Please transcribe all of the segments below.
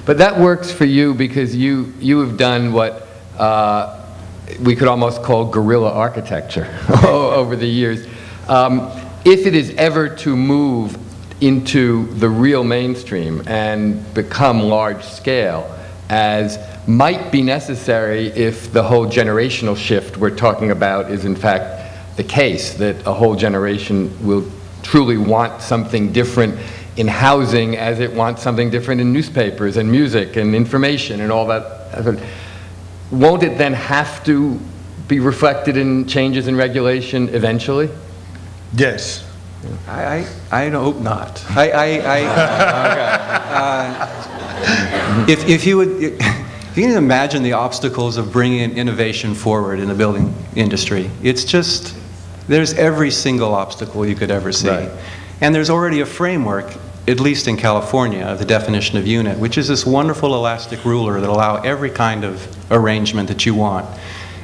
But that works for you because you have done what we could almost call guerrilla architecture over the years. If it is ever to move into the real mainstream and become large scale, as might be necessary if the whole generational shift we're talking about is in fact the case, that a whole generation will truly want something different in housing as it wants something different in newspapers and music and information and all that. Won't it then have to be reflected in changes in regulation eventually? Yes. I hope not. If you can imagine the obstacles of bringing innovation forward in the building industry, it's just, there's every single obstacle you could ever see. Right. And there's already a framework, at least in California, of the definition of unit, which is this wonderful elastic ruler that allows every kind of arrangement that you want.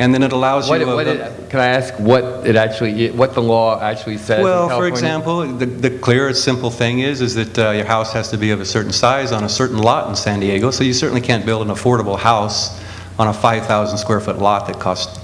And then it allows you... Can I ask what the law actually says? Well, for example, the clear, simple thing is that your house has to be of a certain size on a certain lot in San Diego, so you certainly can't build an affordable house on a 5,000 square foot lot that costs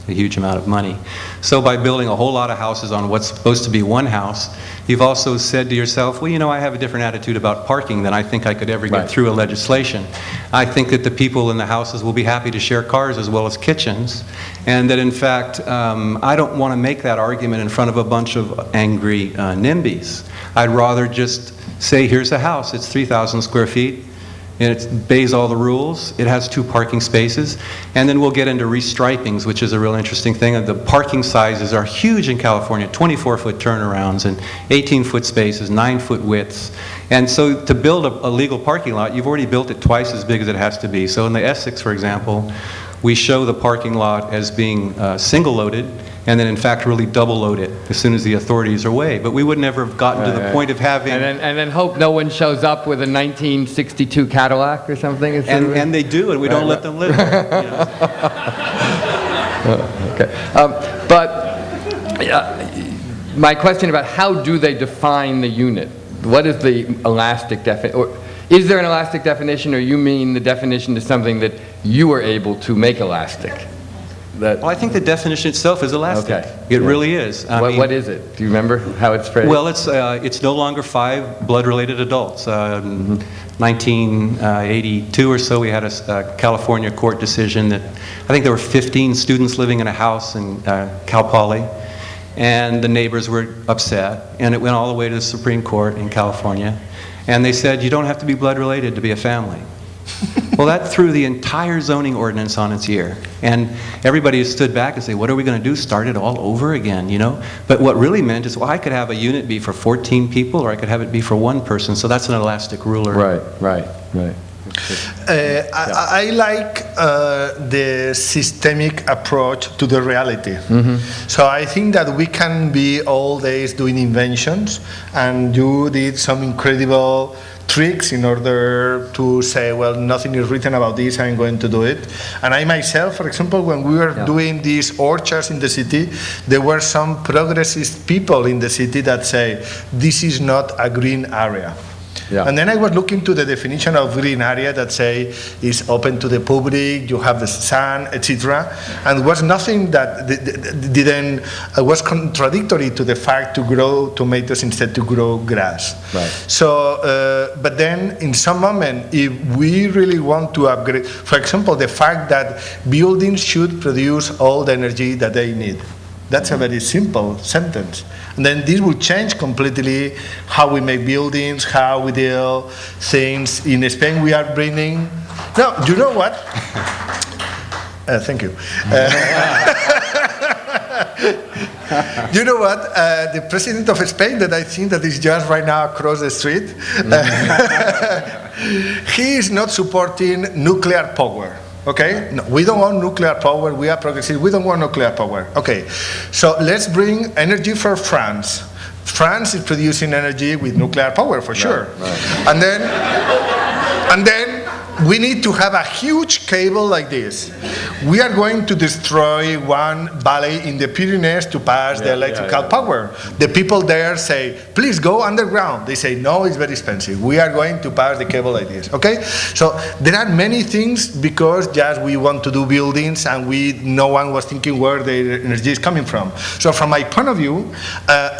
a huge amount of money. So by building a whole lot of houses on what's supposed to be one house, you've also said to yourself, well, you know, I have a different attitude about parking than I think I could ever get through a legislation. I think that the people in the houses will be happy to share cars as well as kitchens, and that in fact, I don't want to make that argument in front of a bunch of angry NIMBYs. I'd rather just say, here's a house, it's 3,000 square feet, and it obeys all the rules. It has 2 parking spaces. And then we'll get into restripings, which is a real interesting thing. The parking sizes are huge in California, 24-foot turnarounds and 18-foot spaces, 9-foot widths. And so to build a legal parking lot, you've already built it twice as big as it has to be. So in the Essex, for example, we show the parking lot as being single-loaded, and then in fact really double-load it as soon as the authorities are away. But we would never have gotten to the point of having... And then hope no one shows up with a 1962 Cadillac or something? And they do, and we don't let them live there. You know? Okay. But my question about how do they define the unit? What is the elastic definition? Or is there an elastic definition, or you mean the definition is something that you were able to make elastic? Well, I think the definition itself is elastic. Okay. It really is. What is it? Do you remember how it's phrased? Well, it's no longer 5 blood-related adults. 1982 or so, we had a California court decision that I think there were 15 students living in a house in Cal Poly, and the neighbors were upset, and it went all the way to the Supreme Court in California, and they said you don't have to be blood-related to be a family. Well, that threw the entire zoning ordinance on its ear. And everybody stood back and said, what are we going to do? Start it all over again, you know? But what really meant is, well, I could have a unit be for 14 people, or I could have it be for 1 person. So that's an elastic ruler. Right. I like the systemic approach to the reality. So I think that we can be all days doing inventions, and you did some incredible tricks in order to say, well, nothing is written about this, I'm going to do it. And I myself, for example, when we were doing these orchards in the city, there were some progressive people in the city that say, this is not a green area. Yeah. And then I was looking to the definition of green area that say is open to the public, you have the sun, etc. And it was nothing that was contradictory to the fact to grow tomatoes instead to grow grass. Right. So, but then in some moment, if we really want to upgrade, for example, the fact that buildings should produce all the energy that they need. That's a very simple sentence. And then this will change completely how we make buildings, how we deal things. In Spain, we are bringing... No, you know what? Thank you. You know what? The president of Spain, that I think that is just right now across the street, he is not supporting nuclear power. Okay? No, we don't want nuclear power, we are progressive, we don't want nuclear power. Okay, so let's bring energy for France. France is producing energy with nuclear power, for sure. Right. And then we need to have a huge cable like this. We are going to destroy one valley in the Pyrenees to pass the electrical power. The people there say, please go underground. They say, no, it's very expensive. We are going to pass the cable like this, okay? So there are many things because just we want to do buildings and no one was thinking where the energy is coming from. So from my point of view,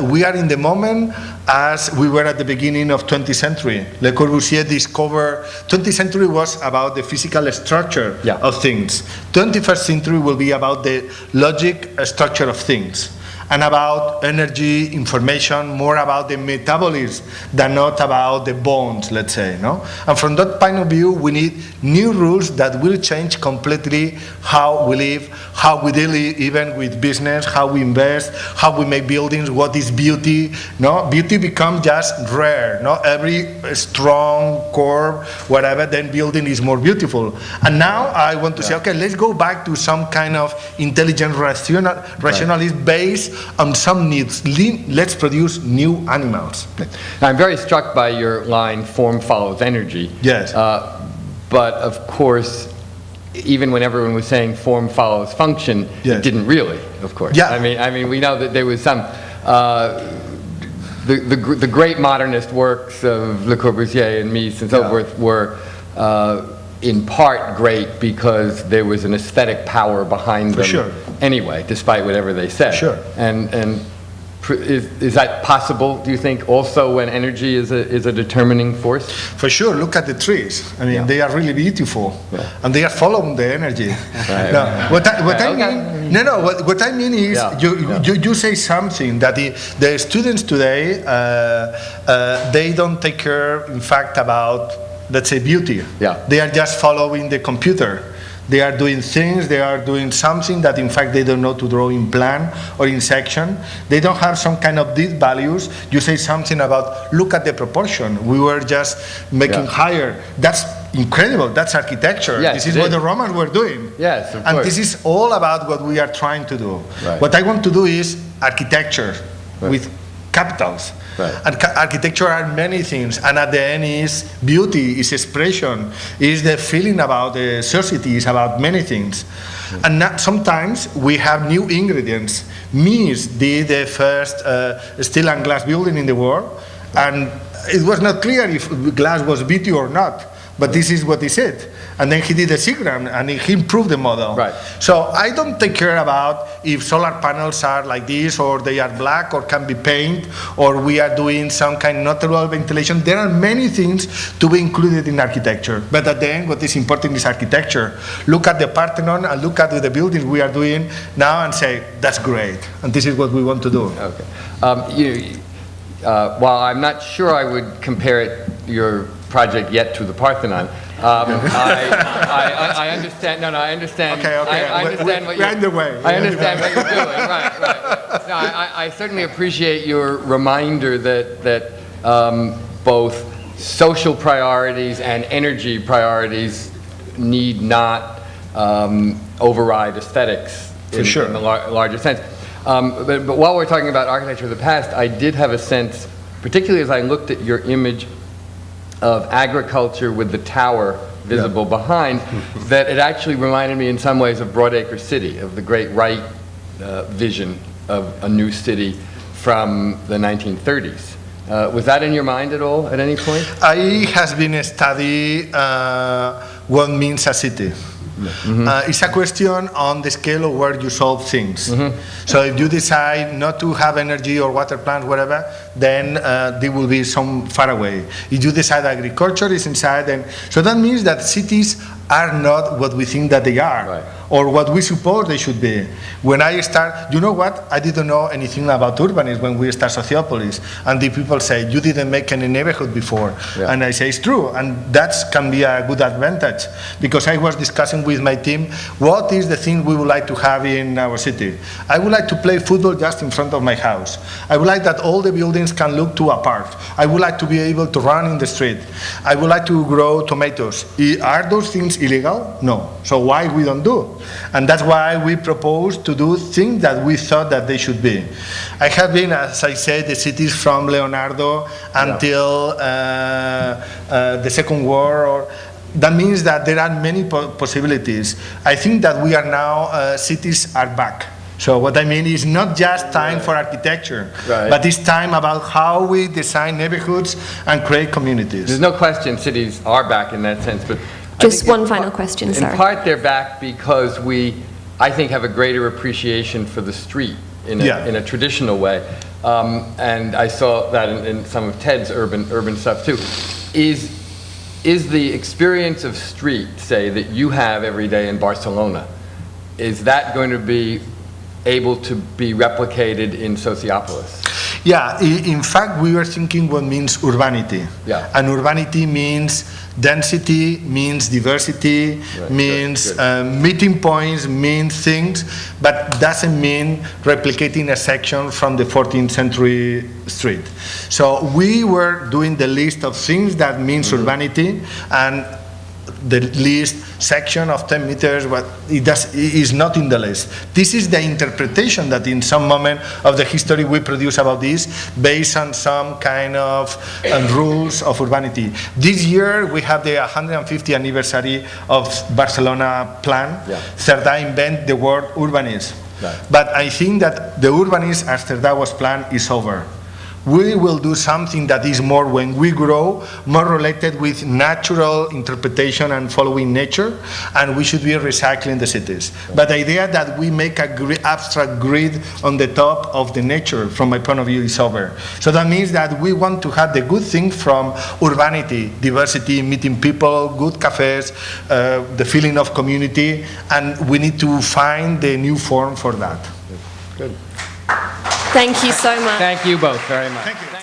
we are in the moment as we were at the beginning of 20th century. Le Corbusier discovered 20th century was about the physical structure of things. 21st century will be about the logic structure of things and about energy, information, more about the metabolism than not about the bones, let's say, no? And from that point of view, we need new rules that will change completely how we live, how we deal even with business, how we invest, how we make buildings, what is beauty, no? Beauty becomes just rare, no? Every strong curve, whatever, then building is more beautiful. And now I want to say, okay, let's go back to some kind of intelligent rationalist based on some needs. Let's produce new animals. Now, I'm very struck by your line, form follows energy. Yes. But of course, even when everyone was saying form follows function, it didn't really, of course. Yeah. I mean, we know that there was some, the great modernist works of Le Corbusier and Mies and so forth were in part great because there was an aesthetic power behind them anyway, despite whatever they said. And is that possible, do you think, also when energy is a determining force? For sure. Look at the trees. I mean, they are really beautiful, and they are following the energy. Now, what I mean is, you say something that the students today, they don't take care, in fact, about, let's say, beauty. They are just following the computer. They are doing things, they are doing something that in fact they don't know to draw in plan or in section. They don't have some kind of deep values. You say something about, look at the proportion. We were just making higher. That's incredible. That's architecture. This is what the Romans were doing. Yes, of and course. This is all about what we are trying to do. What I want to do is architecture with capitals. And architecture are many things, and at the end is beauty, is expression, is the feeling about the society, is about many things. And sometimes we have new ingredients. Mies did the first steel and glass building in the world, and it was not clear if glass was beauty or not, but this is what he said. And then he did a SIGGRAM and he improved the model. So I don't take care about if solar panels are like this or they are black or can be painted or we are doing some kind of natural ventilation. There are many things to be included in architecture. But at the end, what is important is architecture. Look at the Parthenon and look at the buildings we are doing now and say, that's great. And this is what we want to do. Okay. While I'm not sure I would compare your project yet to the Parthenon, I understand. No, I understand. Okay. I understand what you're. We're underway. I understand what you're doing. Right. No, I certainly appreciate your reminder that both social priorities and energy priorities need not override aesthetics in the larger sense. But while we're talking about architecture of the past, I did have a sense, particularly as I looked at your image of agriculture with the tower visible behind, that it actually reminded me in some ways of Broadacre City, of the great Wright vision of a new city from the 1930s. Was that in your mind at all at any point? I has been studying what means a city. It's a question on the scale of where you solve things. So if you decide not to have energy or water plants, whatever, then they will be some far away. If you decide agriculture is inside, then so that means that cities are not what we think that they are, or what we suppose they should be. When I start, you know what? I didn't know anything about urbanism when we start Sociopolis, and the people say, you didn't make any neighborhood before. And I say, it's true, and that can be a good advantage, because I was discussing with my team, what is the thing we would like to have in our city? I would like to play football just in front of my house. I would like that all the buildings can look to a park. I would like to be able to run in the street. I would like to grow tomatoes. Are those things illegal? No. So why we don't do? And that's why we propose to do things that we thought that they should be. I have been, as I said, the cities from Leonardo until the Second War. that means that there are many possibilities. I think that we are now, cities are back. So what I mean is not just time for architecture, but it's time about how we design neighborhoods and create communities. There's no question cities are back in that sense, but just one final question, sorry. In part they're back because we, I think, have a greater appreciation for the street in a traditional way. And I saw that in some of Ted's urban stuff too. Is the experience of street, say, that you have every day in Barcelona, is that going to be able to be replicated in Sociopolis? Yeah, in fact, we were thinking what means urbanity. Yeah. And urbanity means density, means diversity, means meeting points, means things, but doesn't mean replicating a section from the 14th century street. So we were doing the list of things that means urbanity, and the list section of 10 meters, but it is not in the list. This is the interpretation that in some moment of the history we produce about this based on some kind of rules of urbanity. This year we have the 150th anniversary of Barcelona plan. Cerdà invent the word urbanism. But I think that the urbanism as Cerdà was planned is over. We will do something that is more, when we grow, more related with natural interpretation and following nature, and we should be recycling the cities. But the idea that we make a abstract grid on the top of the nature, from my point of view, is over. So that means that we want to have the good thing from urbanity, diversity, meeting people, good cafes, the feeling of community, and we need to find the new form for that. Good. Thank you so much. Thank you both very much. Thank you.